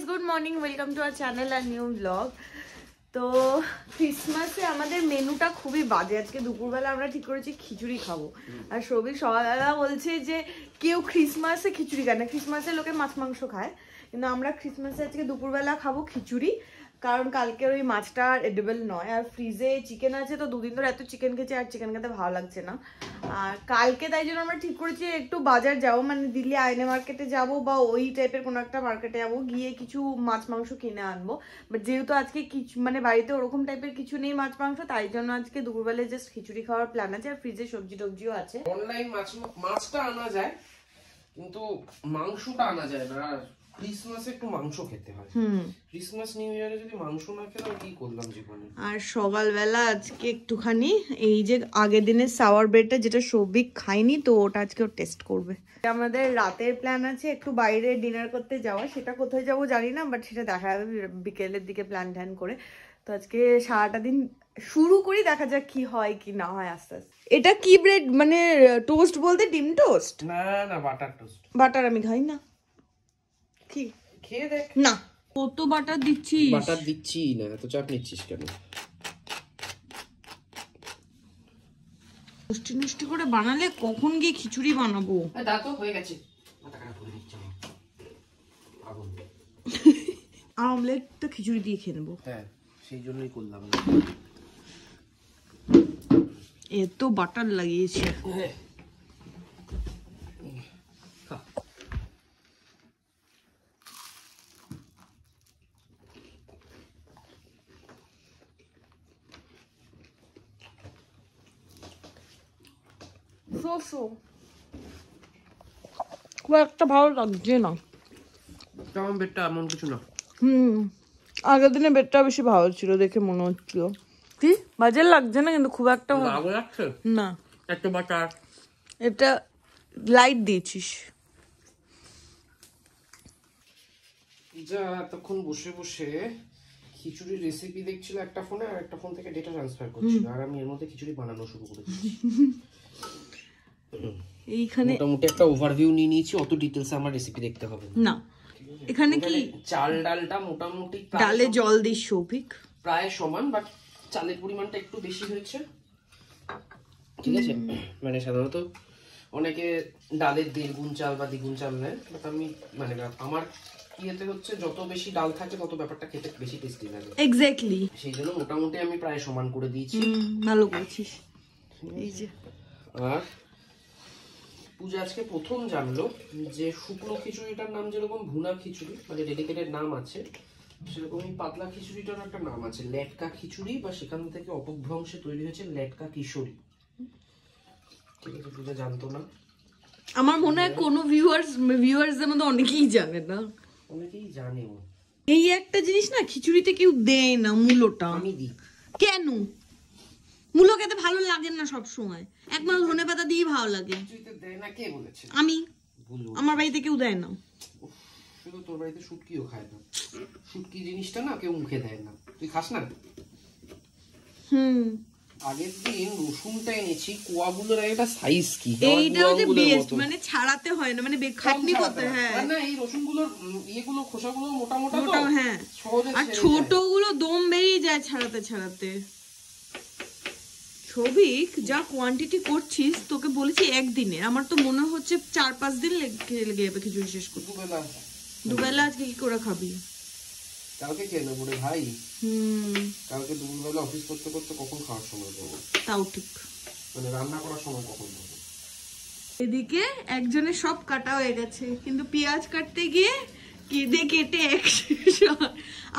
Good morning, welcome to our channel আর new blog. তো ক্রিসমাসে আমাদের মেনুটা খুবই বাজে। আজকে দুপুরবেলা আমরা ঠিক করেছি খিচুড়ি খাবো, আর সবিক সকালবেলা বলছে যে কেউ ক্রিসমাসে খিচুড়ি খায় না, ক্রিসমাসে লোকে মাছ মাংস খায়, কিন্তু আমরা ক্রিসমাসে আজকে দুপুরবেলা খাবো খিচুড়ি, কারণ কালকের ওই মাছটা এডিবল নয়। আর ফ্রিজে চিকেন আছে, তো দুদিন ধরে এত চিকেন খেয়েছি আর চিকেন খেতে ভালো লাগছে না। আর কালকে তাই জন্য আমরা ঠিক করেছি একটু বাজার যাবো, মানে দিল্লি আইনে মার্কেটে যাব বা ওই টাইপের কোনো একটা মার্কেটে যাবো, গিয়ে কিছু মাছ মাংস কিনে আনবো। বাট যেহেতু আজকে কিছু মানে বাড়িতে ওরকম টাইপের কিছু নেই মাছ মাংস, তাই জন্য আজকে দুপুরবেলায় জাস্ট খিচুড়ি খাওয়ার প্ল্যান আছে। আর ফ্রিজে সবজি টবজিও আছে। অনলাইন মাছটা আনা যায়, কিন্তু মাংসটা আনা যায় না। ক্রিসমাসে একটু মাংস খেতে হয়। ক্রিসমাস নিউ ইয়ারে যদি মাংস না খেলে কি করলাম জীবনে। আর সকালবেলা আজকে একটুখানি এই যে আগের দিনের সাওয়ার ব্রেডটা, যেটা সবিক খায়নি, তো ওটা আজকে টেস্ট করবে। আমাদের রাতের প্ল্যান আছে একটু বাইরে ডিনার করতে যাওয়া, সেটা কোথায় যাবো জানি না, বাট সেটা দেখা যাবে বিকেলের দিকে প্ল্যান ট্যান করে। তো আজকে সারাটা দিন শুরু করি, দেখা যাক কি হয় কি না হয় আস্তে আস্তে। এটা কি ব্রেড, মানে টোস্ট বলতে ডিম টোস্ট? না না, বাটার টোস্ট। বাটার আমি খাই না। কি খেয়ে দেখ না, কত বাটার দিচ্ছিস? বাটার দিচ্ছি না, এত চাপ নিচ্ছিস কেন? নষ্টি নষ্টি করে বানালে কখন গিয়ে খিচুড়ি বানাবো? দাঁতও হয়ে গেছে, মাথা খারাপ করে দিচ্ছি আমার। আগুন আর অমলেট তো খিচুড়ি দিয়ে খেয়ে নেবো। হ্যাঁ, সেই জন্যই করলাম। এত বাটার লাগিয়েছি। খুব একটা ভালো লাগছে না। কেমন বেডটা? এমন কিছু না। আগের দিনে বেডটা বেশি ভালো ছিল দেখে মনে হচ্ছিল। কি বাজে লাগছে না, কিন্তু খুব একটা ভালো লাগছে না। একটা বাটার, এটা লাইট দিয়েছিস। যা এতক্ষণ বসে বসে খিচুড়ির রেসিপি দেখছিল একটা ফোনে, আর একটা ফোন থেকে ডেটা ট্রান্সফার করছিল, আর আমি এর মধ্যে খিচুড়ি বানানো শুরু করেছি। এইখানে মোটামুটি একটা ওভারভিউ নিয়ে নিয়েছি, অত ডিটেইলসে আমার রেসিপি দেখতে হবে না। এখানে কি চাল ডালটা মোটামুটি ডালে জল দিস সৌভিক, প্রায় সমান, বাট চালের পরিমাণটা একটু বেশি হয়েছে, ঠিক আছে? মানে সাধারণত অনেকে ডালের 1.5 গুণ চাল বা 2 গুণ চাল নেয়, বাট আমি মানে আমার ইয়েতে হচ্ছে যত বেশি ডাল থাকে তত ব্যাপারটা খেতে বেশি টেস্টি লাগে। এক্স্যাক্টলি, সেই জন্য মোটামুটি আমি প্রায় সমান করে দিয়েছি। ভালো করেছিস। এই যে, আর পূজা আজকে প্রথম জানলো যে শুকনো খিচুড়িটার নাম যেরকম ভুনা খিচুড়ি, মানে ডেডিকেটেড নাম আছে, সেরকমই পাতলা খিচুড়িটার একটা নাম আছে লেটকা খিচুড়ি, বা সেখান থেকে অপভ্রংশে তৈরি হয়েছে লেটকা কিশোরী। ঠিক আছে, পূজা জানতো না। আমার মনে হয় কোনো ভিউয়ার্সদের মধ্যে অনেকেই জানে না। অনেকেই জানেও। এই একটা জিনিস না, খিচুড়িতে কেউ দেয় না মূলোটা। আমি দিই। কেন? মূলো খেতে ভালো লাগে না সব সময়, একবার ধনেপাতা দিয়ে ভালো লাগে। দেয় না কে বলেছে? আমি, আমার বাড়িতে কেউ দেয় না। শুধু তোর বাড়িতে শুটকিও খায় না। শুটকি জিনিসটা না কেউ মুখে দেয় না, তুই খাস না? আগের দিন রসুনটা এনেছি, কোয়াগুলোর একটা সাইজ কি, এইটা হচ্ছে বেস্ট, মানে ছাড়াতে হয় না, মানে খাটনি করতে। হ্যাঁ না, এই রসুনগুলোর ইয়েগুলো খোসাগুলো মোটা মোটা তো, হ্যাঁ, সহজে আর ছোটগুলো দম বেরিয়ে যায় ছাড়াতে ছাড়াতে। সবিক যা কোয়ান্টিটি করছিস, তোকে বলেছি একদিনে, আমার তো মনে হচ্ছে 4-5 দিন লেগে যাবে খিচুড়ি শেষ করতে। দুবেলা আজকে কি করে খাবি? কালকে খেয়ে নেবো রে ভাই। কালকে দুপুরবেলা অফিস করতে করতে কখন খাওয়ার সময় পাবো? তাও ঠিক, মানে রান্না করার সময় কখন পাবো? এদিকে একজনের সব কাটা হয়ে গেছে, কিন্তু পেঁয়াজ কাটতে গিয়ে কেটে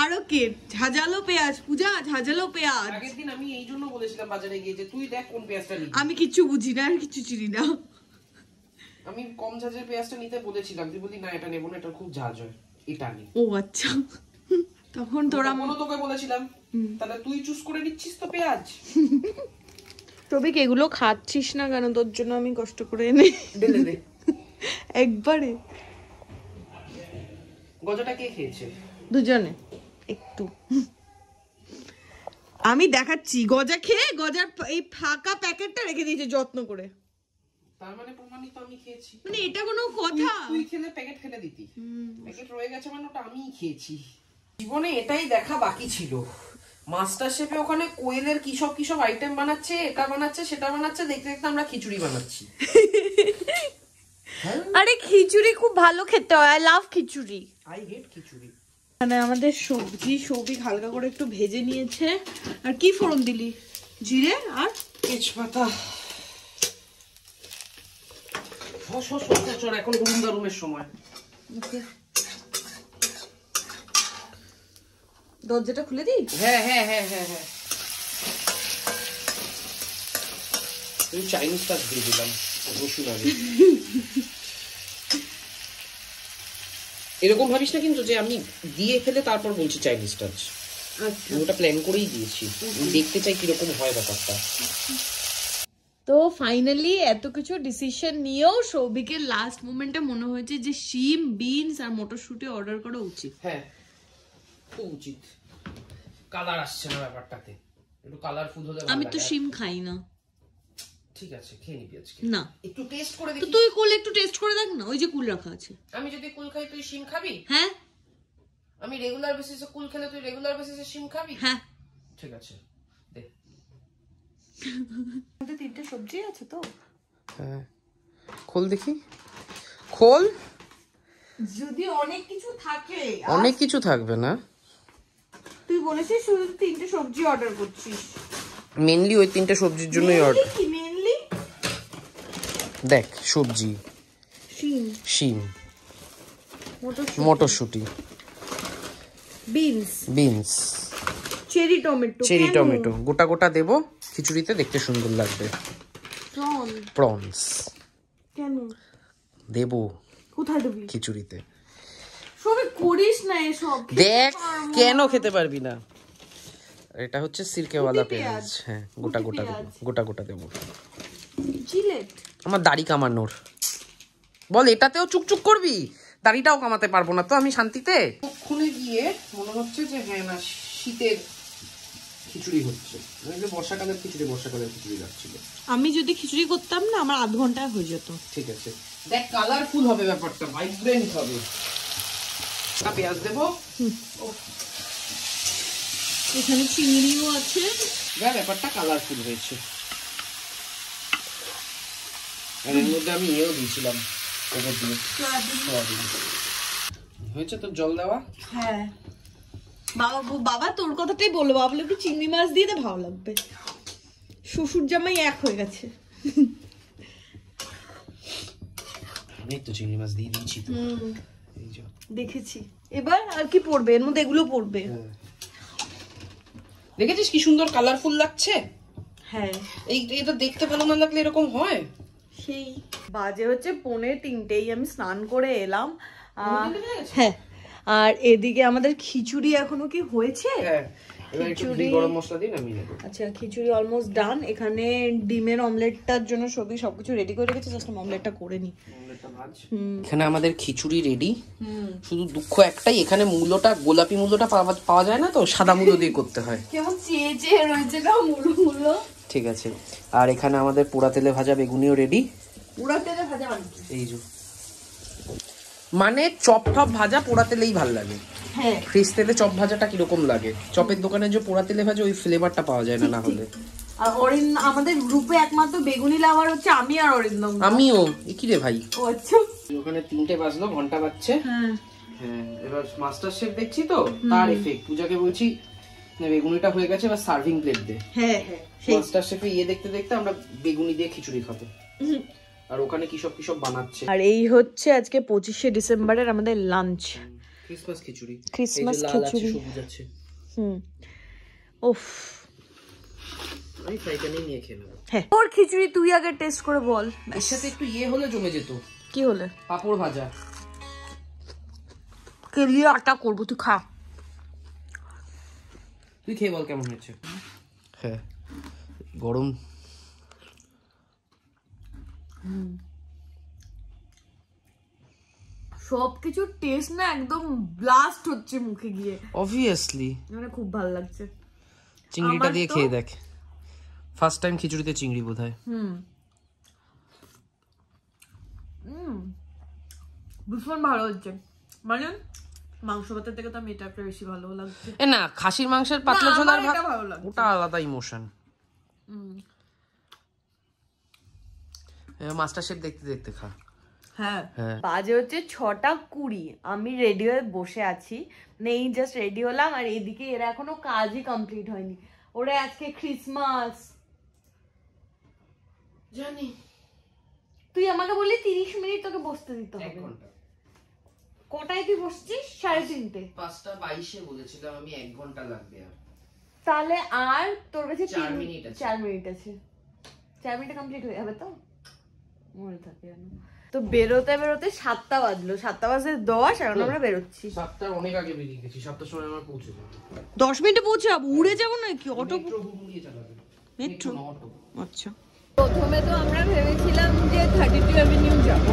আরো ঝাঁঝালো পেঁয়াজ। পূজা ঝাঁঝালো পেঁয়াজ। আগের দিন আমি এই জন্য বলেছিলাম বাজারে গিয়ে যে তুই দেখ কোন পেঁয়াজটা নিবি। আমি কিচ্ছু বুঝি না, আর কিছু চিনি না। আমি কম ঝাঁঝের পেঁয়াজটা নিতে বলেছিলাম, তুই বলি না এটা নেবো না, এটা খুব ঝাঁঝ হয়, এটা নি। ও আচ্ছা, তখন তোরা তোকে বলেছিলাম, তাহলে তুই চুজ করে নিচ্ছিস তো পেঁয়াজ। সবিক এগুলো খাচ্ছিস না কেন? তোর জন্য আমি কষ্ট করে এনে ঢেলে দে একবারে। গজাটা কে খেয়েছে? দুজনে একটু। আমি দেখাচ্ছি, গজা খেয়ে গজার এই ফাঁকা প্যাকেটটা রেখে দিয়েছে যত্ন করে। তার মানে প্রমাণিত আমি খেয়েছি। মানে এটা কোনো কথা? তুই খেলে প্যাকেট ফেলে দিতি, প্যাকেট রয়ে গেছে মানে ওটা আমিই খেয়েছি। জীবনে এটাই দেখা বাকি ছিল, মাস্টার শেফে ওখানে কোয়েলের কি সব আইটেম বানাচ্ছে, এটা বানাচ্ছে সেটা বানাচ্ছে, দেখতে দেখতে আমরা খিচুড়ি বানাচ্ছি। আরে খিচুড়ি খুব ভালো খেতে হয়, I love khichuri. I hate খিচুড়ি। মানে আমাদের সবজি সৌভিক হালকা করে একটু ভেজে নিয়েছে। আর কি ফোড়ন দিলি? জিরে আর তেজপাতা। এখন গরম গরমের সময়। দরজাটা খুলে দিই? হ্যাঁ হ্যাঁ হ্যাঁ হ্যাঁ হ্যাঁ। আমি চাইনিজ টাচ দিয়ে দিলাম রসুন আগে। এরকম ভাবিস না কিন্তু যে আমি দিয়ে ফেলে তারপর বলছি চাইনিজ টাচ। আচ্ছা, ওটা প্ল্যান করেই দিয়েছি, দেখতে চাই কিরকম হয় ব্যাপারটা। তো ফাইনালি এত কিছু ডিসিশন নিয়েও সৌভিকের লাস্ট মোমেন্টে মনে হয়েছে যে শিম, বিনস আর মটরশুঁটি অর্ডার করা উচিত। হ্যাঁ, খুব উচিত। কালার আসছে না ব্যাপারটাতে, একটু কালারফুল হলে ভালো লাগে। আমি তো শিম খাই না। ঠিক আছে, খেয়ে নিবি আজকে? না, একটু টেস্ট করে দেখি। তো তুই কোল একটু টেস্ট করে দেখ না, ওই যে কুল রাখা আছে। আমি যদি কুল খাই তুই শিম খাবি? হ্যাঁ। আমি রেগুলার বেসিসে কুল খেলে তুই রেগুলার বেসিসে শিম খাবি? হ্যাঁ। ঠিক আছে, দে। আমাদের তিনটে সবজি আছে তো। হ্যাঁ, খোল দেখি, খোল। যদি অনেক কিছু থাকে। অনেক কিছু থাকবে না, তুই বলেছিস শুধু তিনটে সবজি অর্ডার করছিস। মেইনলি ওই তিনটে সবজির জন্যই অর্ডার। কি মেইনলি? দেখ, সবজি, শিম, মটরশুঁটি, বিনস, চেরি টমেটো গোটা গোটা দেবো খিচুড়িতে, দেখতে সুন্দর লাগবে। প্রনস কেন দেবো? কোথায় দেবি? খিচুড়িতে। সবে করিস না এসব। দেখ, কেন খেতে পারবি না? এটা হচ্ছে সিরকেওয়ালা পেঁয়াজ। হ্যাঁ, গোটা গোটা দেবো। জিলেট আমার দাড়ি কামানোর। বল, এটাতেও চুকচুক করবি? দাড়িটাও কামাতে পারবো না তো আমি শান্তিতে? খুলে গিয়ে মনে হচ্ছে যে হ্যাঁ না, শীতের খিচুড়ি হচ্ছে, বর্ষাকালের খিচুড়ি লাগছিল। আমি যদি খিচুড়ি করতাম না, আমার আধ ঘন্টায় হয়ে যেত। ঠিক আছে, দেখ কালারফুল হবে ব্যাপারটা, ভাইব্রেন্ট হবে। পেঁয়াজ দেবো, এখানে চিংড়িও আছে। ব্যাপারটা কালারফুল হয়েছে। আর এর মধ্যে আমি এও দিয়েছিলাম, হয়েছে তো জল দেওয়া। হ্যাঁ, বাবা তোর কথাটাই বললো, বাবা বলে একটু চিংড়ি মাছ দিয়ে দে, ভালো লাগবে। শ্বশুর জামাই এক হয়ে গেছে। আমি তো চিংড়ি মাছ দিয়ে দিয়েছি তো, এই যে দেখেছি। এবার আর কি পড়বে এর মধ্যে? এগুলো পড়বে। দেখেছিস কি সুন্দর কালারফুল লাগছে? হ্যাঁ, এটা দেখতে ভালো না লাগলে এরকম হয়? সেই বাজে হচ্ছে 2:45, আমি স্নান করে এলাম। হ্যাঁ, আর এদিকে আমাদের খিচুড়ি এখনো কি হয়েছে? খিচুড়ি গরম মশলা দিন আমি নেব। আচ্ছা, খিচুড়ি অলমোস্ট ডান। এখানে ডিমের অমলেটটার জন্য সবকিছু রেডি করে রেখেছি, জাস্ট অমলেটটা করে নি। এখানে আমাদের খিচুড়ি রেডি। শুধু দুঃখ একটাই, এখানে মূলোটা, গোলাপি মূলোটা পাওয়া যায় না তো, সাদা মূলো দিয়ে করতে হয়। কেমন চেয়ে রয়েছে না মূলো। ঠিক আছে, আর এখানে আমাদের পোড়া তেলে ভাজা বেগুনিও রেডি। পোড়া তেলে ভাজা এই যে, মানে চপ টপ ভাজা পোড়া তেলেই ভাল লাগে। হ্যাঁ, ফ্রিজ তেলে চপ ভাজাটা কিরকম লাগে? চপের দোকানে যে পোড়া তেলে ভাজা, ওই ফ্লেভারটা পাওয়া যায় না হলে। আর আমাদের গ্রুপে একমাত্র বেগুনি লাভার হচ্ছে আমি আর অরিন্দম। আমিও। কি রে ভাই? ও আচ্ছা। ওখানে 3টে বাজলো, ঘন্টা বাজছে। হ্যাঁ, এবার মাস্টার শেফ দেখছি তো, তার এফেক্ট। পূজাকে বলছি বেগুনিটা হয়ে গেছে, এবার সার্ভিং প্লেট দে। হ্যাঁ, মাস্টার শেফে দেখতে দেখতে আমরা বেগুনি দিয়ে খিচুড়ি খাবো। আর ওখানে কি সব বানাচ্ছে। আর এই হচ্ছে আজকে 25শে ডিসেম্বরের আমাদের লাঞ্চ। ক্রিসমাস খিচুড়ি। সবুজ আছে। উফ, আমি ফ্রাইটা নিয়ে খেয়ে নেবো। হ্যাঁ, ওর খিচুড়ি তুই আগে টেস্ট করে বল। এর সাথে একটু হলে জমে যেত। কি হলে? পাপড় ভাজা। কেলিয়ে আটা করবো, তুই খা। তুই খেয়ে বল কেমন হয়েছে। হ্যাঁ, গরম। সবকিছু টেস্ট না একদম ব্লাস্ট হচ্ছে মুখে গিয়ে। অবভিয়াসলি মানে খুব ভালো লাগছে। চিংড়িটা দিয়ে খেয়ে দেখ। ফার্স্ট টাইম খিচুড়িতে চিংড়ি বোধহয়। ভীষণ ভালো হচ্ছে, মানে মাংস ভাতের থেকে তো আমি এটা একটা বেশি ভালো লাগছে। না খাসির মাংসের পাতলা ঝোলার ভাত ওটা আলাদা ইমোশন। মাস্টার শেফ দেখতে দেখতে খা। হ্যাঁ বাজে হচ্ছে 6:20, আমি রেডি হয়ে বসে আছি, নেই জাস্ট রেডি হলাম, আর এদিকে এরা এখনো কাজই কমপ্লিট হয়নি। ওরা আজকে ক্রিসমাস জানি, তুই আমাকে বললি 30 মিনিট তোকে বসতে দিতে হবে। কটায় তুই বসছিস? 3:30। 5:22 বলেছিলাম আমি, 1 ঘন্টা লাগবে। আর তাহলে আর তোর কাছে 4 মিনিট আছে। 4 মিনিট আছে, 4 মিনিটে কমপ্লিট হয়ে যাবে তো? মনে থাকে জানো তো। বেরোতে বেরোতে 7টা বাজলো, 7:10 এখন আমরা বেরোচ্ছি। 7টার অনেক আগে বেরিয়ে গেছি, 7টার সময় আমরা পৌঁছে যাবো। 10 মিনিটে পৌঁছে যাবো? উড়ে যাবো নাকি? অটো দিয়ে চালাবে। মেট্রো? আচ্ছা। প্রথমে তো আমরা ভেবেছিলাম যে 32 অ্যাভিনিউ যাবো,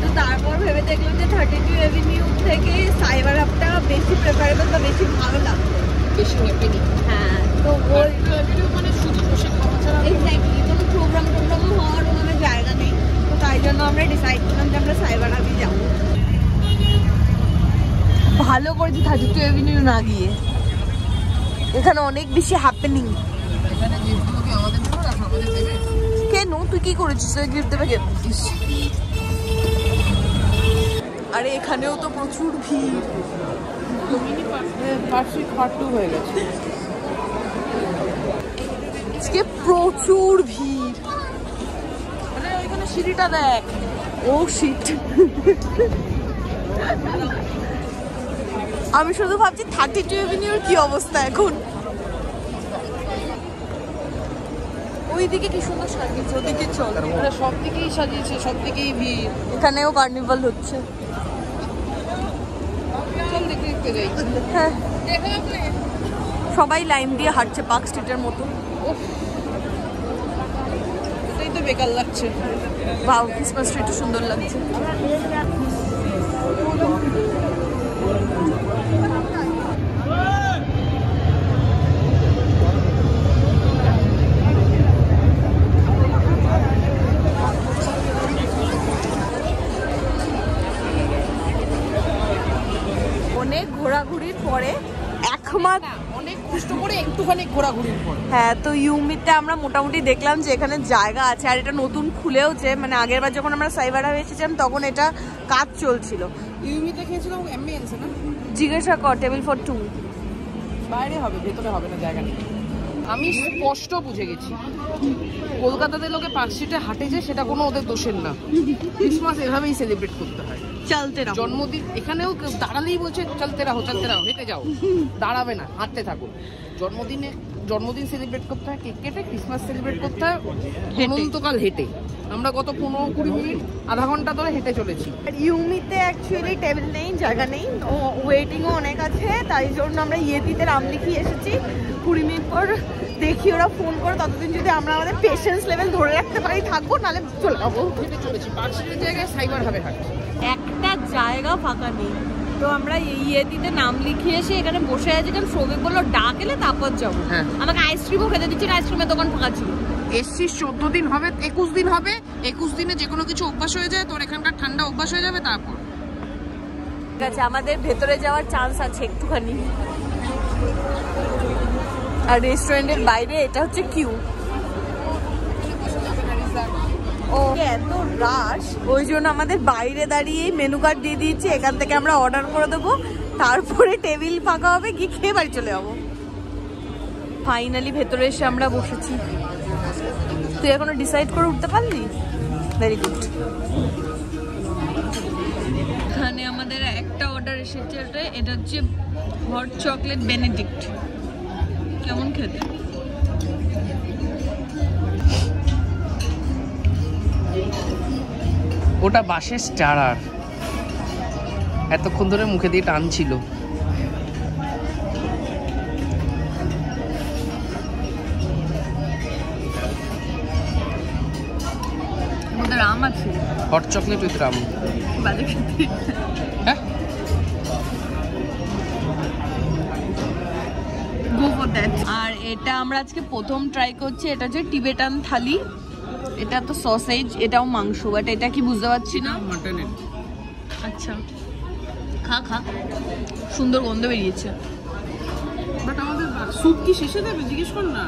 তো তারপর ভেবে দেখলাম যে 32 অ্যাভিনিউ থেকে সাইবার হাবটা বেশি প্রেফারেবল বা বেশি ভালো লাগবে, বেশি হ্যাপেনিং। হ্যাঁ তো ওই মানে শুধু বসে খাওয়া ছাড়া এক্স্যাক্টলি কোনো প্রোগ্রাম হওয়ার কোনো জায়গা নেই, তো তাই জন্য আমরা ডিসাইড করলাম যে আমরা সাইবার হাবই যাবো। ভালো করেছি 32 অ্যাভিনিউ না গিয়ে, এখানে অনেক বেশি হ্যাপেনিং। এখানে গিফটগুলোকে আমাদের জন্য রাখা, আমাদের দেবে কেন? তুই কি করেছিস? তুই গিফট দেবে কেন? আরে এখানেও তো প্রচুর ভিড়, খাটু হয়ে গেছে আজকে প্রচুর ভিড়। মানে ওইখানে সিঁড়িটা দেখ, ও শিট। আমি শুধু ভাবছি 32 অ্যাভিনিউর কি অবস্থা এখন। ওইদিকে কি সুন্দর সাজিয়েছে, ওদিকে চল। সব দিকেই সাজিয়েছে, সব দিকেই ভিড়। এখানেও কার্নিভাল হচ্ছে, চল দেখতে দেখতে যাই। হ্যাঁ সবাই লাইন দিয়ে হাঁটছে পার্ক স্ট্রিটের মতো। এটাই তো বেকার লাগছে। বাও, ক্রিসমাস ট্রিটা সুন্দর লাগছে। অনেক ঘোরাঘুরির পরে অনেক কষ্ট করে একটুখানি ঘোরাঘুরির পর, হ্যাঁ তো ইউমিতে আমরা মোটামুটি দেখলাম যে এখানে জায়গা আছে, আর এটা নতুন খুলেওছে। মানে আগের বার যখন আমরা সাইবার হাবে এসেছিলাম তখন এটা কাজ চলছিল। ইউমিতে খেয়েছিলাম অ্যাম্বিয়েন্সে না? জিজ্ঞাসা কর, টেবিল ফর 2 বাইরে হবে, ভেতরে হবে না, জায়গা নেই। আমি স্পষ্ট বুঝে গেছি, কলকাতাতে লোকে পার্ক স্ট্রিটে হাঁটে যে সেটা কোনো ওদের দোষের না। ক্রিসমাস এভাবেই সেলিব্রেট করতে হয়, চলতে রাখো। জন্মদিন এখানেও দাঁড়ালেই বলছে চলতে রাখো, হেঁটে যাও, দাঁড়াবে না, হাঁটতে থাকো। জন্মদিন সেলিব্রেট করতে হয় কেক কেটে, ক্রিসমাস সেলিব্রেট করতে হয় অনন্তকাল হেঁটে। আমরা গত 15-20 মিনিট আধা ঘন্টা ধরে হেঁটে চলেছি। ইউমিতে অ্যাকচুয়ালি টেবিল নেই, জায়গা নেই, ওয়েটিংও অনেক আছে, তাই জন্য আমরা ইয়েতিতে নাম লিখিয়ে এসেছি। 20 মিনিট পর দেখি ওরা ফোন করে, ততদিন যদি আমরা আমাদের পেশেন্স লেভেল ধরে রাখতে পারি থাকবো, নাহলে চলে যাবো। হেঁটে চলেছি, পার্ক স্ট্রিটের জায়গায় সাইবার হাবে হাঁটছি। একটা জায়গা ফাঁকা নেই, তো আমরা ইয়েতিতে নাম লিখিয়ে এসে এখানে বসে আছি। কারণ সৌভিক বললো ডাক এলে তারপর যাবো। আমাকে আইসক্রিমও খেতে দিচ্ছে, আইসক্রিমের দোকান ফাঁকা ছিল। এসছিস 14 দিন হবে, 21 দিন হবে, 21 দিনে যে কোনো কিছু অভ্যাস হয়ে যায়, তোর এখানকার ঠান্ডা অভ্যাস হয়ে যাবে। তারপর ঠিক আছে, আমাদের ভেতরে যাওয়ার চান্স আছে একটুখানি। আর রেস্টুরেন্টের বাইরে এটা হচ্ছে কিউ। ও এত রাশ, ওই জন্য আমাদের বাইরে দাঁড়িয়ে মেনু কার্ড দিয়ে দিয়েছি, এখান থেকে আমরা অর্ডার করে দেবো, তারপরে টেবিল ফাঁকা হবে, গিয়ে খেয়ে বাড়ি চলে যাবো। ফাইনালি ভেতরে এসে আমরা বসেছি। তুই এখনো ডিসাইড করে উঠতে পারলি? Very good. এখানে আমাদের একটা অর্ডার এসেছে, এটা হচ্ছে হট চকলেট বেনেডিক্ট। কেমন খেতে? ওটা বাসের স্টারার, এতক্ষণ ধরে মুখে দিয়ে টানছিল। রাম আছে, হট চকলেট উইথ রাম। বাজে খেতে। হ্যাঁ গো ফর দ্যাট। আর এটা আমরা আজকে প্রথম ট্রাই করছি, এটা হচ্ছে টিবেটান থালি। এটা তো সসেজ, এটাও মাংস, বাট এটা কি বুঝতে পারছি না। মাটনের। আচ্ছা খা খা, সুন্দর গন্ধ বেরিয়েছে। বাট আমাদের স্যুপ কি শেষে দেবে জিজ্ঞেস কর না।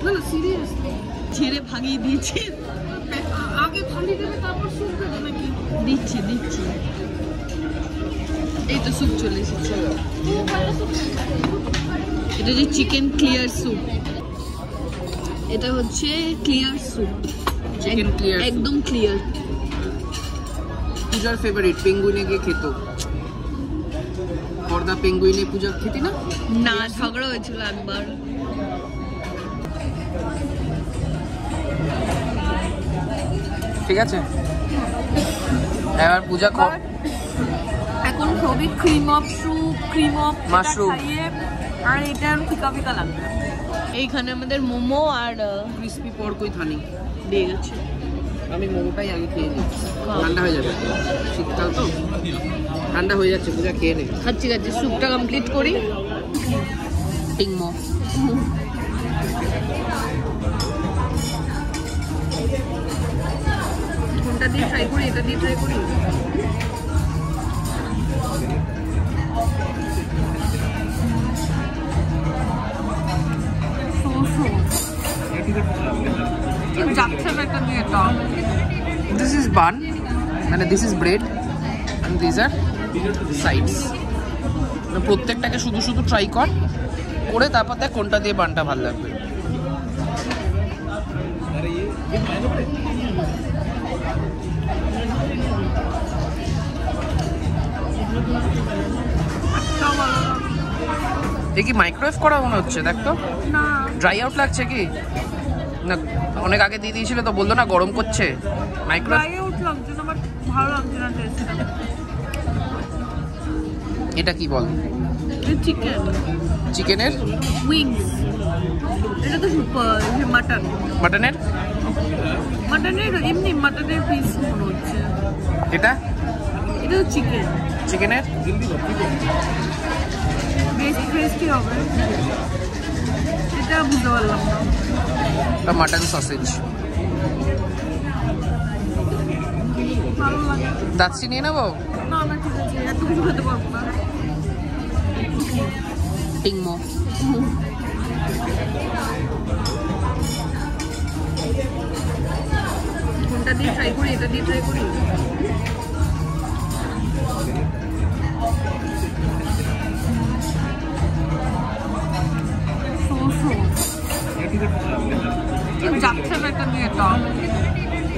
না না সিরিয়াসলি ছেড়ে ভাগিয়ে দিয়েছে। আগে থালি দেবে তারপর স্যুপ দেবে নাকি? দিচ্ছি দিচ্ছি, এই তো স্যুপ চলে এসেছে। এটা যে চিকেন ক্লিয়ার স্যুপ, এটা হচ্ছে ক্লিয়ার স্যুপ, চিকেন ক্লিয়ার, একদম ক্লিয়ার। পূজার ফেভারিট, পেঙ্গুইনে গিয়ে খেত। পর্দা পেঙ্গুইনে পূজা খেতি না? না, ঝগড়া হয়েছিল একবার। ঠিক আছে, এবার পূজা কর। এখন সবই cream of soup, cream of mushroom, আর এটা ফিকা ফিকা লাগবে। এইখানে আমাদের মোমো আর ক্রিসপি পর্কই থানি দিয়ে গেছে। আমি মোমোটাই আগে খেয়ে নিই, ঠান্ডা হয়ে যাবে, শীতকাল তো ঠান্ডা হয়ে যাচ্ছে। পূজা খেয়ে নে। ঠিক আছে, স্যুপটা কমপ্লিট করি। টিংমো কোনটা দিয়ে ট্রাই করি? এটা দিয়ে ট্রাই করি। যাচ্ছে না এটা দিয়ে। এটা দিস ইজ বান, মানে this is bread and this are sides. প্রত্যেকটাকে শুধু শুধু ট্রাই কর, করে তারপর দেখ কোনটা দিয়ে বানটা ভালো লাগবে। এ কি মাইক্রোওয়েভ করা মনে হচ্ছে? দেখ তো, না ড্রাই আউট লাগছে কি না? অনেক আগে দিয়ে দিয়েছিল তো, বললো না গরম করছে। মাইক্রোওয়েভ ড্রাই আউট লাগছে না, বাট ভালো লাগছে না টেস্টটা। এটা কি বল? চিকেন, চিকেনের উইংস। এটা তো মাটন, মাটনের, মাটনের এমনি মাটনের পিস মনে হচ্ছে। এটা এটা তো চিকেন, চিকেনের বেশ টেস্টি হবে। এটা বুঝতে পারলাম না। Mutton sausage. ভালো লাগে। দাচ্ছি নিয়ে নেবো? না না ঠিক আছে, এত কিছু খেতে পারবো না। টিংমো কোনটা দিয়ে ট্রাই করি? এটা দিয়ে ট্রাই করি। যাচ্ছে না এটা দিয়ে। এটা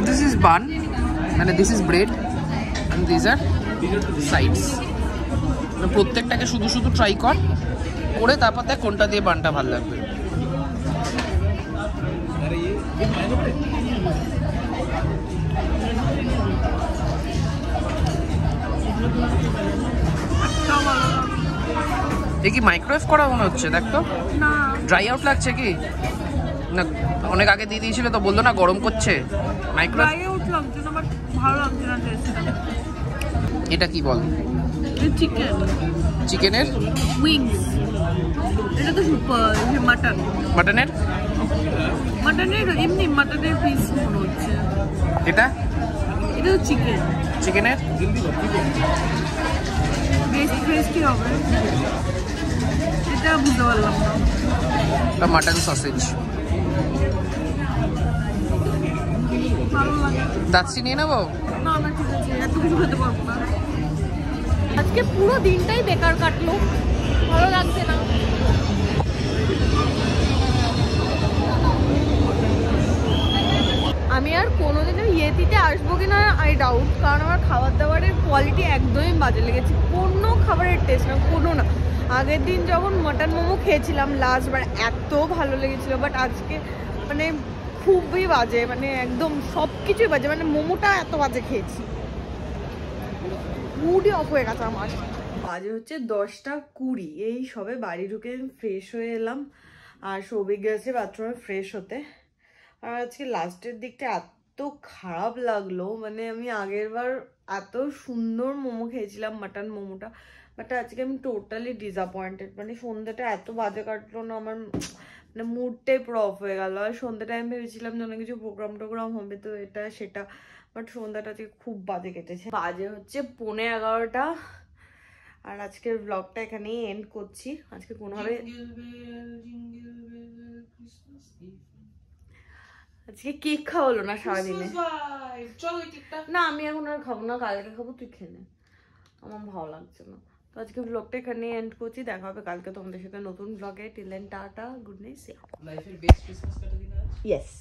দিস ইজ বান, মানে this is bread and this are sides. প্রত্যেকটাকে শুধু শুধু ট্রাই কর, করে তারপর দেখ কোনটা দিয়ে বানটা ভালো লাগবে। এ কি মাইক্রোওয়েভ করা মনে হচ্ছে? দেখ তো, না ড্রাই আউট লাগছে কি না? অনেক আগে দিয়ে দিয়েছিল তো, বললো না গরম করছে। মাইক্রোওয়েভ ড্রাই আউট লাগছে না, বাট ভালো লাগছে না টেস্টটা। এটা কি বল? চিকেন, চিকেনের উইংস। এটা তো মাটন, মাটনের, মাটনের এমনি মাটনের পিস মনে হচ্ছে। এটা এটা তো চিকেন, চিকেনের বেশ টেস্টি হবে। এটা বুঝতে পারলাম না। Mutton sausage. ভালো লাগে। দাচ্ছি নিয়ে নেবো? না না ঠিক আছে, এত কিছু খেতে পারবো না। আজকে পুরো দিনটাই বেকার কাটলো, ভালো লাগছে না। আমি আর কোনোদিনও ইয়েতিতে আসবো কিনা আই ডাউট, কারণ আমার খাবার দাবারের কোয়ালিটি একদমই বাজে লেগেছে। কোনো খাবারের টেস্ট না, কোনো না। আগের দিন যখন মটন মোমো খেয়েছিলাম লাস্টবার, এত ভালো লেগেছিলো, বাট আজকে মানে খুবই বাজে, মানে একদম সব কিছুই বাজে। মানে মোমোটা এত বাজে খেয়েছি, মুডই অফ হয়ে গেছে আমার। বাজে হচ্ছে 10:20, এই সবে বাড়ি ঢুকে ফ্রেশ হয়ে এলাম, আর সৌভিক গেছে বাথরুমে ফ্রেশ হতে। আর আজকে লাস্টের দিকটা এত খারাপ লাগলো, মানে আমি আগের বার এত সুন্দর মোমো খেয়েছিলাম, মাটন মোমোটা, বাট আজকে আমি টোটালি ডিসঅ্যাপয়েন্টেড, মানে সন্ধ্যাটা এত বাজে কাটলো না, আমার মানে মুডটাই পুরো অফ হয়ে গেল। আর সন্ধ্যাটা আমি ভেবেছিলাম যে অনেক কিছু প্রোগ্রাম হবে, তো এটা সেটা, বাট সন্ধ্যাটা আজকে খুব বাজে কেটেছে। বাজে হচ্ছে 11:15, আর আজকের ব্লগটা এখানেই এন্ড করছি। আজকে কোনোভাবে আজকে কেক খাওয়া হলো না সারাদিনে। না আমি এখন আর খাবো না, কালকে খাবো, তুই খেয়ে নে, আমার ভালো লাগছে না। তো আজকে ব্লগটা এখানে এন্ড করছি, দেখা হবে কালকে তোমাদের সাথে নতুন ব্লগে। Till then tata, good night, see you. লাইফের বেস্ট ক্রিসমাস কাটা দিন আজ। ইয়েস।